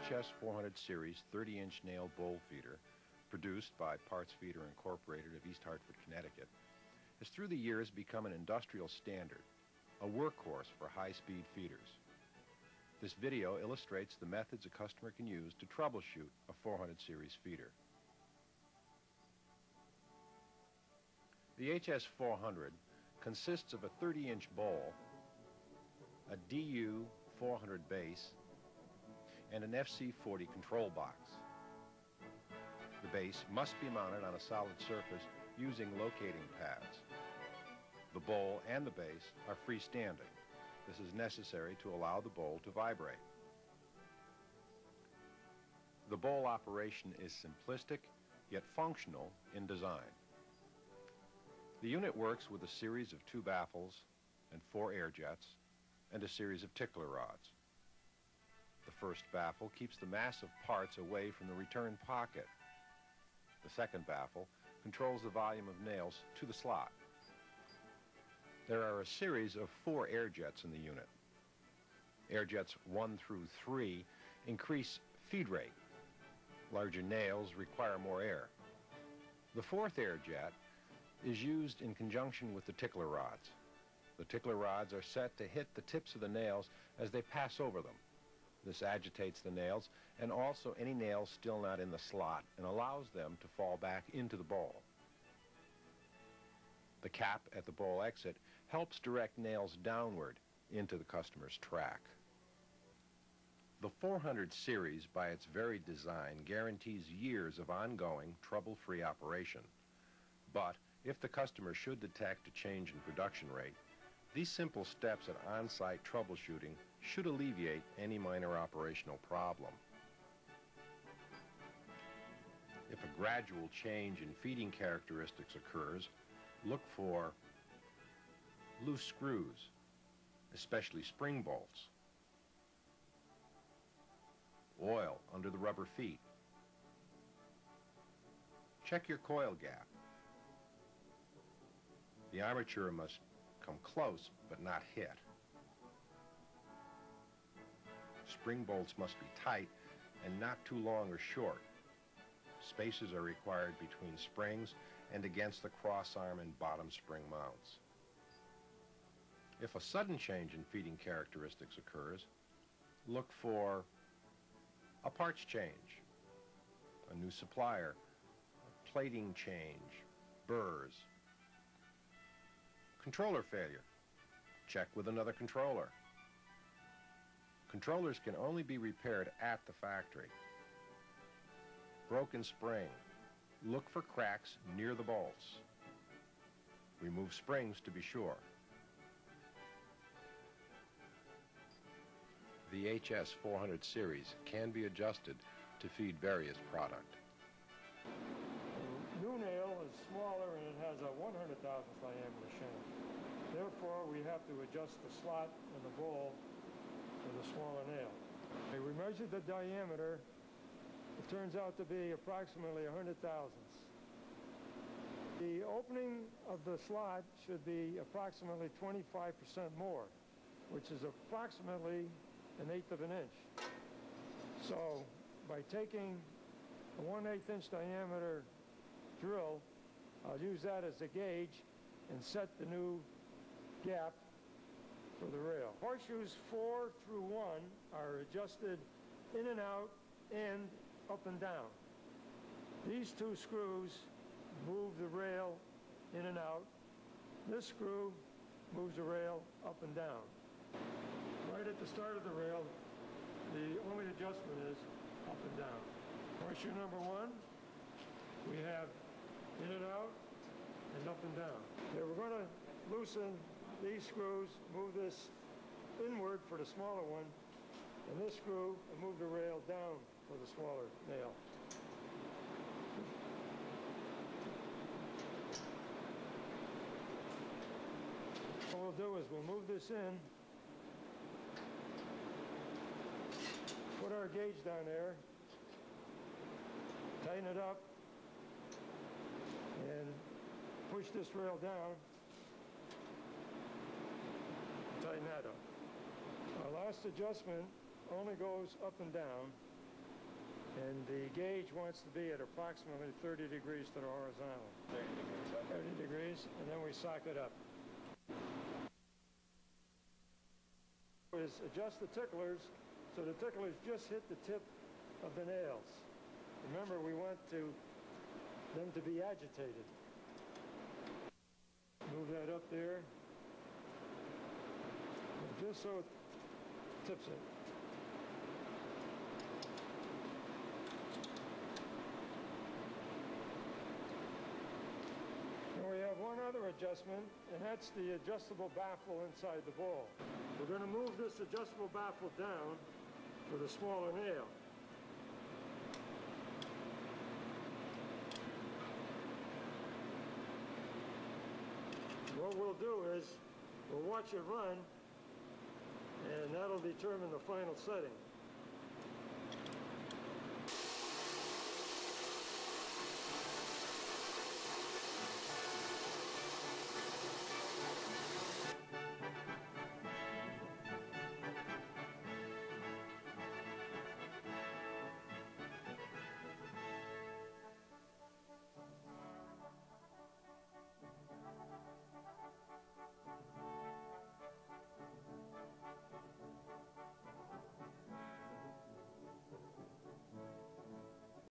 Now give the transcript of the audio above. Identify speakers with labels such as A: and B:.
A: HS400 series 30-inch nail bowl feeder, produced by Parts Feeder Incorporated of East Hartford, Connecticut, has through the years become an industrial standard, a workhorse for high-speed feeders. This video illustrates the methods a customer can use to troubleshoot a 400 series feeder. The HS400 consists of a 30-inch bowl, a DU400 base, and an FC40 control box. The base must be mounted on a solid surface using locating pads. The bowl and the base are freestanding. This is necessary to allow the bowl to vibrate. The bowl operation is simplistic yet functional in design. The unit works with a series of 2 baffles and 4 air jets and a series of tickler rods. The first baffle keeps the massive parts away from the return pocket. The second baffle controls the volume of nails to the slot. There are a series of 4 air jets in the unit. Air jets 1 through 3 increase feed rate. Larger nails require more air. The 4th air jet is used in conjunction with the tickler rods. The tickler rods are set to hit the tips of the nails as they pass over them. This agitates the nails and also any nails still not in the slot and allows them to fall back into the bowl. The cap at the bowl exit helps direct nails downward into the customer's track. The 400 series, by its very design, guarantees years of ongoing, trouble-free operation. But if the customer should detect a change in production rate, these simple steps at on-site troubleshooting should alleviate any minor operational problem. If a gradual change in feeding characteristics occurs, look for loose screws, especially spring bolts, oil under the rubber feet. Check your coil gap. The armature must come close but not hit. Spring bolts must be tight and not too long or short. Spaces are required between springs and against the crossarm and bottom spring mounts. If a sudden change in feeding characteristics occurs, look for a parts change, a new supplier, a plating change, burrs. Controller failure. Check with another controller. Controllers can only be repaired at the factory. Broken spring. Look for cracks near the bolts. Remove springs to be sure. The HS400 series can be adjusted to feed various product.
B: The new nail is smaller and it has a 100,000th diameter shaft. Therefore, we have to adjust the slot in the bowl with a smaller nail. We measured the diameter. It turns out to be approximately 100 thousandths. The opening of the slot should be approximately 25% more, which is approximately 1/8 of an inch. So by taking a 1/8 inch diameter drill, I'll use that as a gauge and set the new gap for the rail. Horseshoes 4 through 1 are adjusted in and out and up and down. These 2 screws move the rail in and out. This screw moves the rail up and down. Right at the start of the rail, the only adjustment is up and down. Horseshoe number 1, we have in and out and up and down. Okay, we're going to loosen these screws, move this inward for the smaller one, and this screw will move the rail down for the smaller nail. What we'll do is we'll move this in, put our gauge down there, tighten it up, and push this rail down, tighten that up. Our last adjustment only goes up and down. And the gauge wants to be at approximately 30 degrees to the horizontal.
C: 30 degrees, okay.
B: 30 degrees, and then we sock it up. Is adjust the ticklers so the ticklers just hit the tip of the nails. Remember, we want them to be agitated. Move that up there. And just so it tips it. And we have one other adjustment, and that's the adjustable baffle inside the ball. We're going to move this adjustable baffle down with a smaller nail. What we'll do is we'll watch it run, and that'll determine the final setting.